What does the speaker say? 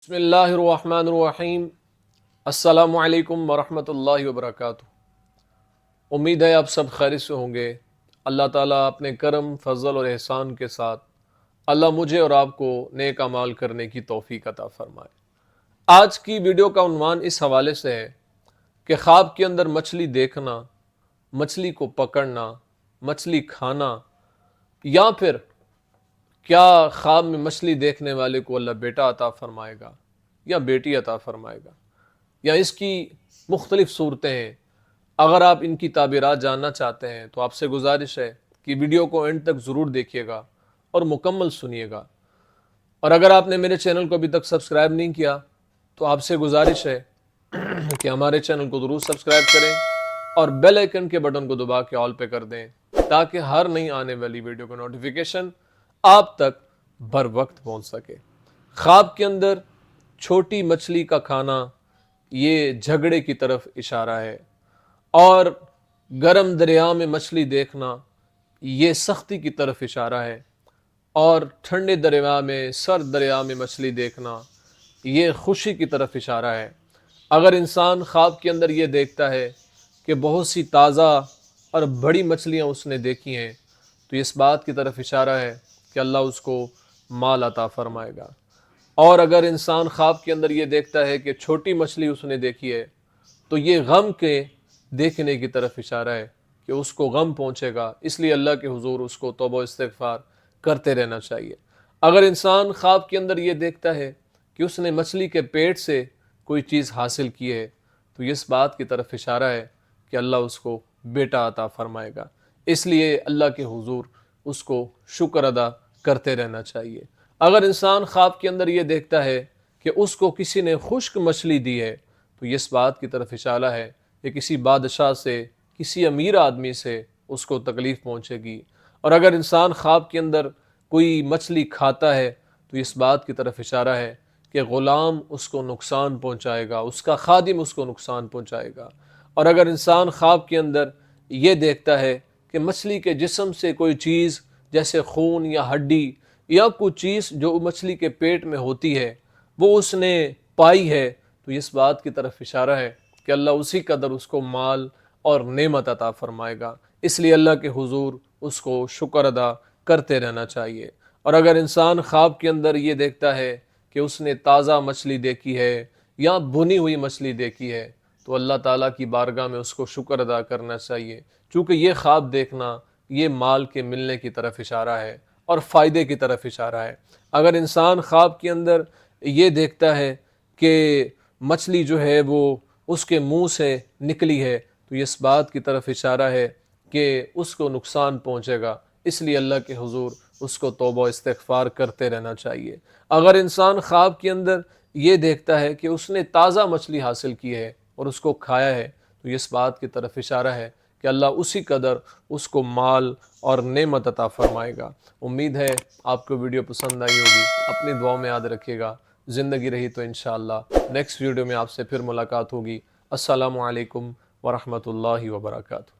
بسم اللہ الرحمن الرحیم۔ السلام علیکم ورحمۃ اللہ وبرکاتہ۔ امید ہے آپ سب خیریت سے ہوں گے۔ اللہ تعالیٰ اپنے کرم، فضل اور احسان کے ساتھ اللہ مجھے اور آپ کو نیک اعمال کرنے کی توفیق عطا فرمائے۔ آج کی ویڈیو کا عنوان اس حوالے سے ہے کہ خواب کے اندر مچھلی دیکھنا، مچھلی کو پکڑنا، مچھلی کھانا، یا پھر کیا خواب میں مچھلی دیکھنے والے کو اللہ بیٹا عطا فرمائے گا یا بیٹی عطا فرمائے گا، یا اس کی مختلف صورتیں ہیں۔ اگر آپ ان کی تعبیرات جاننا چاہتے ہیں تو آپ سے گزارش ہے کہ ویڈیو کو اینڈ تک ضرور دیکھیے گا اور مکمل سنیے گا۔ اور اگر آپ نے میرے چینل کو ابھی تک سبسکرائب نہیں کیا تو آپ سے گزارش ہے کہ ہمارے چینل کو ضرور سبسکرائب کریں اور بیل آئیکن کے بٹن کو دبا کے آل پہ کر دیں تاکہ ہر نئی آنے والی ویڈیو کا نوٹیفیکیشن آپ تک بر وقت پہنچ سکے۔ خواب کے اندر چھوٹی مچھلی کا کھانا یہ جھگڑے کی طرف اشارہ ہے، اور گرم دریا میں مچھلی دیکھنا یہ سختی کی طرف اشارہ ہے، اور ٹھنڈے دریا میں، سرد دریا میں مچھلی دیکھنا یہ خوشی کی طرف اشارہ ہے۔ اگر انسان خواب کے اندر یہ دیکھتا ہے کہ بہت سی تازہ اور بڑی مچھلیاں اس نے دیکھی ہیں تو اس بات کی طرف اشارہ ہے کہ اللہ اس کو مال عطا فرمائے گا۔ اور اگر انسان خواب کے اندر یہ دیکھتا ہے کہ چھوٹی مچھلی اس نے دیکھی ہے تو یہ غم کے دیکھنے کی طرف اشارہ ہے کہ اس کو غم پہنچے گا، اس لیے اللہ کے حضور اس کو توبہ و استغفار کرتے رہنا چاہیے۔ اگر انسان خواب کے اندر یہ دیکھتا ہے کہ اس نے مچھلی کے پیٹ سے کوئی چیز حاصل کی ہے تو اس بات کی طرف اشارہ ہے کہ اللہ اس کو بیٹا عطا فرمائے گا، اس لیے اللہ کے حضور اس کو شکر ادا کرتے رہنا چاہیے۔ اگر انسان خواب کے اندر یہ دیکھتا ہے کہ اس کو کسی نے خشک مچھلی دی ہے تو اس بات کی طرف اشارہ ہے کہ کسی بادشاہ سے، کسی امیر آدمی سے اس کو تکلیف پہنچے گی۔ اور اگر انسان خواب کے اندر کوئی مچھلی کھاتا ہے تو اس بات کی طرف اشارہ ہے کہ غلام اس کو نقصان پہنچائے گا، اس کا خادم اس کو نقصان پہنچائے گا۔ اور اگر انسان خواب کے اندر یہ دیکھتا ہے کہ مچھلی کے جسم سے کوئی چیز جیسے خون یا ہڈی یا کوئی چیز جو مچھلی کے پیٹ میں ہوتی ہے وہ اس نے پائی ہے تو اس بات کی طرف اشارہ ہے کہ اللہ اسی قدر اس کو مال اور نعمت عطا فرمائے گا، اس لیے اللہ کے حضور اس کو شکر ادا کرتے رہنا چاہیے۔ اور اگر انسان خواب کے اندر یہ دیکھتا ہے کہ اس نے تازہ مچھلی دیکھی ہے یا بھنی ہوئی مچھلی دیکھی ہے تو اللہ تعالیٰ کی بارگاہ میں اس کو شکر ادا کرنا چاہیے، چونکہ یہ خواب دیکھنا یہ مال کے ملنے کی طرف اشارہ ہے اور فائدے کی طرف اشارہ ہے۔ اگر انسان خواب کے اندر یہ دیکھتا ہے کہ مچھلی جو ہے وہ اس کے منہ سے نکلی ہے تو اس بات کی طرف اشارہ ہے کہ اس کو نقصان پہنچے گا، اس لیے اللہ کے حضور اس کو توبہ و استغفار کرتے رہنا چاہیے۔ اگر انسان خواب کے اندر یہ دیکھتا ہے کہ اس نے تازہ مچھلی حاصل کی ہے اور اس کو کھایا ہے تو اس بات کی طرف اشارہ ہے کہ اللہ اسی قدر اس کو مال اور نعمت عطا فرمائے گا۔ امید ہے آپ کو ویڈیو پسند آئی ہوگی، اپنی دعاؤں میں یاد رکھیے گا۔ زندگی رہی تو انشاءاللہ نیکسٹ ویڈیو میں آپ سے پھر ملاقات ہوگی۔ السلام علیکم ورحمۃ اللہ وبرکاتہ۔